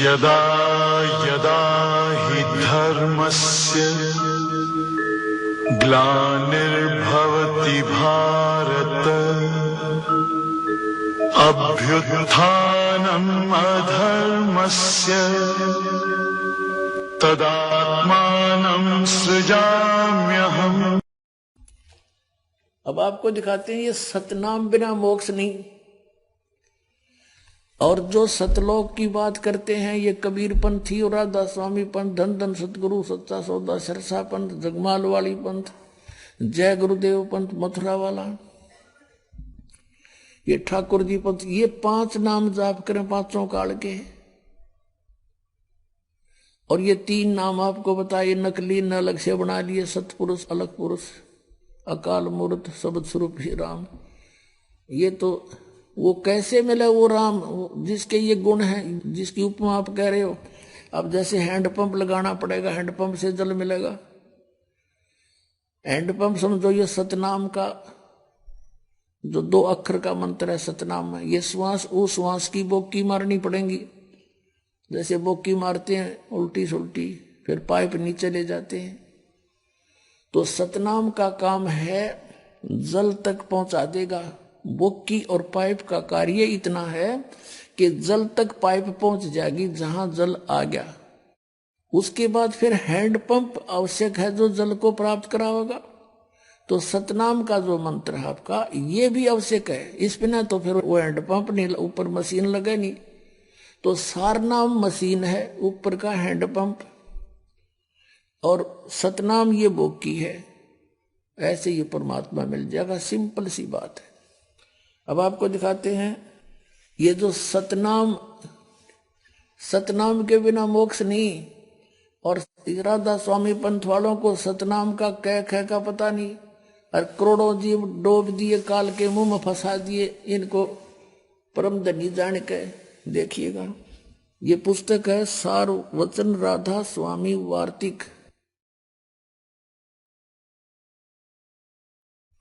यदा यदा हि धर्मस्य ग्लानिर्भवति भारत अभ्युत्थानम् अधर्मस्य तदात्मानं सृजाम्यहम्। अब आपको दिखाते हैं ये सतनाम बिना मोक्ष नहीं। और जो सतलोक की बात करते हैं ये कबीर पंथी और राधा स्वामी पंथ, धन धन सतगुरु, सच्चा सौदा, सरसा पंथ, जगमाल वाली पंथ, जय गुरुदेव पंथ, मथुरा वाला, ये ठाकुर जी पंथ, ये 5 नाम जाप करें 5 काल के। और ये 3 नाम आपको बताइए नकली न अलग से बना लिए, सतपुरुष, अलग पुरुष, अकाल मूर्त, शब्द स्वरूप ही राम। ये तो वो कैसे मिला वो राम जिसके ये गुण हैं, जिसकी उपमा आप कह रहे हो। अब जैसे हैंडपंप लगाना पड़ेगा, हैंडपंप से जल मिलेगा। हैंडपंप समझो ये सतनाम का जो 2 अक्षर का मंत्र है सतनाम में। ये श्वास उस श्वास की बोकी मारनी पड़ेगी, जैसे बोकी मारते हैं उल्टी सुल्टी, फिर पाइप नीचे ले जाते हैं। तो सतनाम का काम है जल तक पहुंचा देगा। बोकी और पाइप का कार्य इतना है कि जल तक पाइप पहुंच जाएगी जहां जल आ गया। उसके बाद फिर हैंडपंप आवश्यक है जो जल को प्राप्त कराएगा। तो सतनाम का जो मंत्र है आपका ये भी आवश्यक है। इस बिना तो फिर वो हैंडपंप नहीं, ऊपर मशीन लगे नहीं। तो सारनाम मशीन है, ऊपर का हैंडपंप, और सतनाम ये बोकी है। ऐसे ये परमात्मा मिल जाएगा, सिंपल सी बात है। अब आपको दिखाते हैं ये जो सतनाम, सतनाम के बिना मोक्ष नहीं। और राधा स्वामी पंथ वालों को सतनाम का कै खे का पता नहीं, और करोड़ों जीव डोब दिए, काल के मुंह में फंसा दिए, इनको परम धनी जान के। देखिएगा ये पुस्तक है सार वचन राधा स्वामी वार्तिक।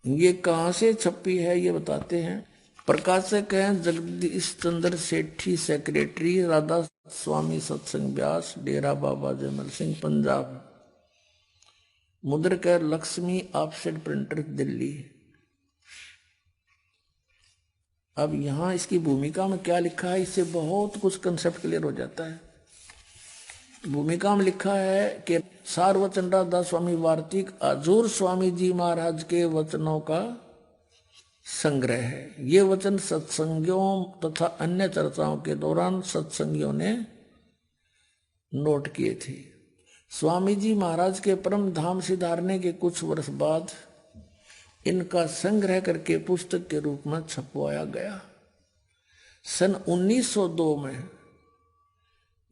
ये कहां से छपी है ये बताते हैं। प्रकाशक हैं जगदीश चंद्र सेठी, सेक्रेटरी राधा स्वामी सत्संग व्यास, डेरा बाबा जयमल सिंह, पंजाब। मुद्रक लक्ष्मी ऑफसेट प्रिंटर, दिल्ली। अब यहां इसकी भूमिका में क्या लिखा है, इससे बहुत कुछ कंसेप्ट क्लियर हो जाता है। भूमिका में लिखा है कि सार वचन राधा स्वामी वार्तिक हजूर स्वामी जी महाराज के वचनों का संग्रह है। ये वचन सत्संगियों तथा अन्य चर्चाओं के दौरान सत्संगियों ने नोट किए थे। स्वामी जी महाराज के परम धाम सिधारने के कुछ वर्ष बाद इनका संग्रह करके पुस्तक के रूप में छपवाया गया। सन 1902 में,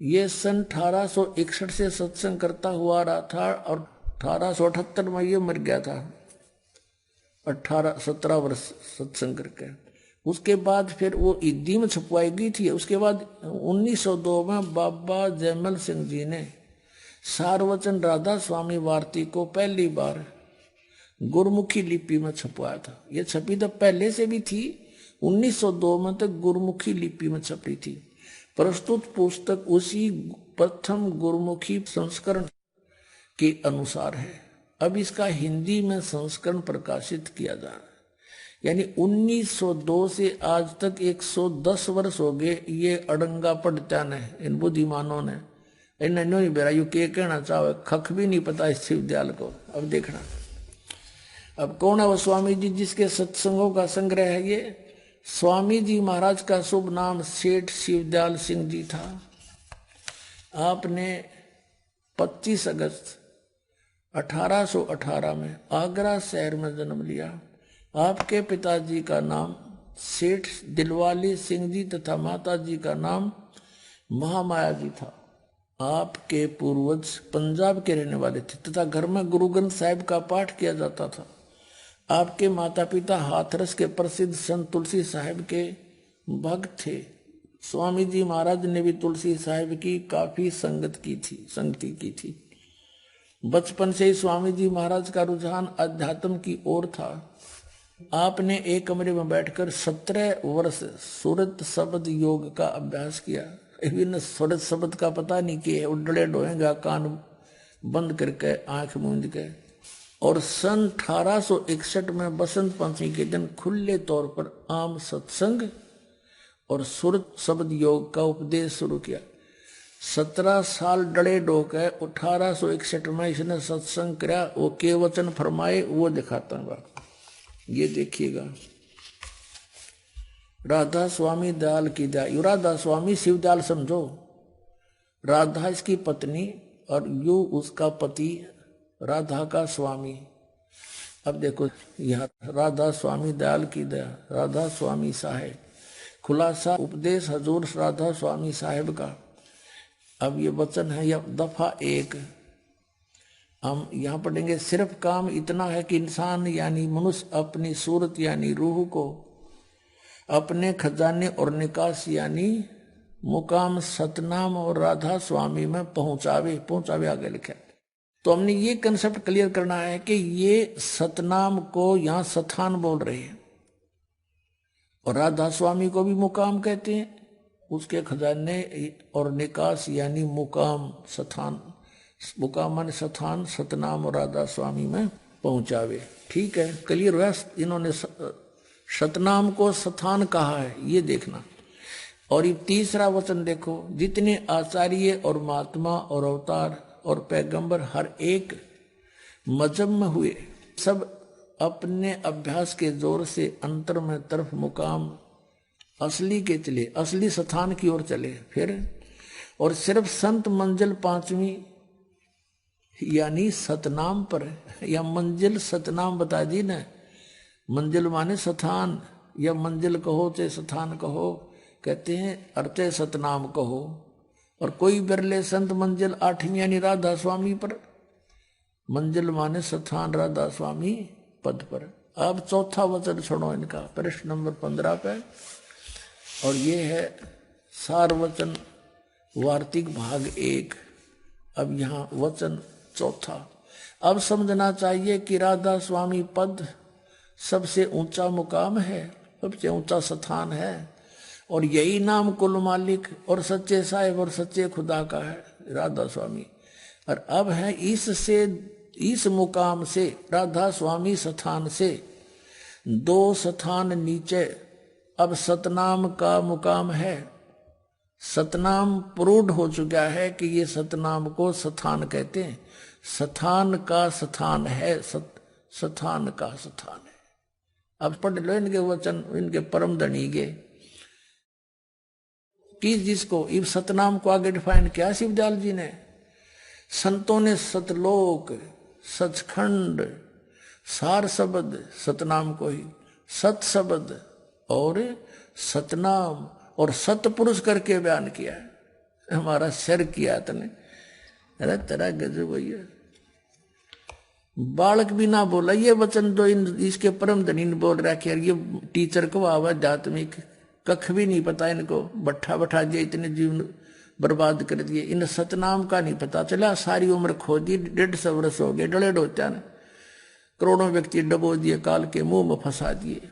ये सन 1861 से सत्संग करता हुआ रहा था और 1878 में ये मर गया था। 17 वर्ष सत्संग करके उसके बाद फिर वो हिंदी में छपवाई गई थी। उसके बाद 1902 में बाबा जयमल सिंह जी ने सारवचन राधा स्वामी वार्ती को पहली बार गुरमुखी लिपि में छपवाया था। ये छपी तो पहले से भी थी, 1902 में तक गुरमुखी लिपि में छपी थी। प्रस्तुत पुस्तक उसी प्रथम गुरमुखी संस्करण के अनुसार है। अब इसका हिंदी में संस्करण प्रकाशित किया जा रहा है। यानी 1902 से आज तक 110 वर्ष हो गए ये अड़ंगा पढ़ता ने, इन बुद्धिमानों ने। इन्होंने बेरा यू के कहना चाहे, खख भी नहीं पता इस विद्यालय को। अब देखना, अब कौन है वो स्वामी जी जिसके सत्संगों का संग्रह है ये। स्वामी जी महाराज का शुभ नाम सेठ शिवदयाल सिंह जी था। आपने 25 अगस्त 1818 में आगरा शहर में जन्म लिया। आपके पिताजी का नाम सेठ दिलवाली सिंह जी तथा माताजी का नाम महामाया जी था। आपके पूर्वज पंजाब के रहने वाले थे तथा घर में गुरु ग्रंथ साहिब का पाठ किया जाता था। आपके माता पिता हाथरस के प्रसिद्ध संत तुलसी साहिब के भक्त थे। स्वामी जी महाराज ने भी तुलसी साहिब की काफी संगति की थी। बचपन से ही स्वामी जी महाराज का रुझान अध्यात्म की ओर था। आपने एक कमरे में बैठकर 17 वर्ष सूरत शब्द योग का अभ्यास किया। इन सूरत शब्द का पता नहीं कि उडले डोएगा कान बंद करके आंख मूंद के। और सन 1861 में बसंत पंचमी के दिन खुले तौर पर आम सत्संग और सुरत शब्द योग का उपदेश शुरू किया। 17 साल डले डोके 1861 में इसने सत्संग किया। वो के वचन फरमाए वो दिखाता हूं बात, ये देखिएगा। राधा स्वामी दयाल की दया। राधा स्वामी शिवदयाल समझो, राधा इसकी पत्नी और यू उसका पति, राधा का स्वामी। अब देखो यह राधा स्वामी दयाल की दया, राधा स्वामी साहेब, खुलासा उपदेश हजूर राधा स्वामी साहेब का। अब ये वचन है यह दफा 1, हम यहां पढ़ेंगे। सिर्फ काम इतना है कि इंसान यानी मनुष्य अपनी सूरत यानी रूह को अपने खजाने और निकास यानी मुकाम सतनाम और राधा स्वामी में पहुंचावे आगे लिखा। तो हमने ये कंसेप्ट क्लियर करना है कि ये सतनाम को यहां सथान बोल रहे हैं और राधा स्वामी को भी मुकाम कहते हैं, उसके खजाने और निकास यानी मुकाम सथान, मुकाम माने सथान, सतनाम और राधा स्वामी में पहुंचावे। ठीक है, क्लियर हुआ। इन्होंने सतनाम को सथान कहा है, ये देखना। और ये तीसरा वचन देखो, जितने आचार्य और महात्मा और अवतार और पैगंबर हर एक मजहब में हुए, सब अपने अभ्यास के जोर से अंतर में तरफ मुकाम असली के चले, असली स्थान की ओर चले। फिर और सिर्फ संत मंजिल 5वीं यानी सतनाम पर, या मंजिल सतनाम बता दी ना। मंजिल माने स्थान, या मंजिल कहो चाहे स्थान कहो, कहते हैं अर्थे सतनाम कहो। और कोई बिरले संत मंजिल 8वीं यानी राधा स्वामी पर, मंजिल माने स्थान राधा स्वामी पद पर। अब चौथा वचन सुनो इनका, प्रश्न नंबर 15 पे। और ये है सार वचन वार्तिक भाग 1। अब यहाँ वचन चौथा। अब समझना चाहिए कि राधा स्वामी पद सबसे ऊंचा मुकाम है, सबसे ऊंचा स्थान है, और यही नाम कुल मालिक और सच्चे साहिब और सच्चे खुदा का है, राधा स्वामी। और अब है इससे, इस मुकाम से, राधा स्वामी स्थान से 2 स्थान नीचे अब सतनाम का मुकाम है। सतनाम प्रूढ़ हो चुका है कि ये सतनाम को स्थान कहते हैं, स्थान का स्थान है, स्थान का स्थान है। अब पढ़ लो इनके वचन, इनके परम धनी के कि जिसको इस सतनाम को आगे डिफाइन किया शिवदयाल जी ने। संतों ने सतलोक, सचखंड, सार शब्द सतनाम को ही सत शब्द और सतनाम और सतपुरुष करके बयान किया है। हमारा सर किया तने, अरे तेरा गजब भैया। बालक भी ना बोला ये वचन, जो इसके परम धनी ने बोल रहा है। ये टीचर को आध्यात्मिक कख भी नहीं पता इनको, बैठा दिया, इतने जीवन बर्बाद कर दिए। इन सतनाम का नहीं पता चला, सारी उम्र खो दी, 150 वर्ष हो गए, डले डोत्या ने करोड़ों व्यक्ति डबो दिए, काल के मुंह में फंसा दिए।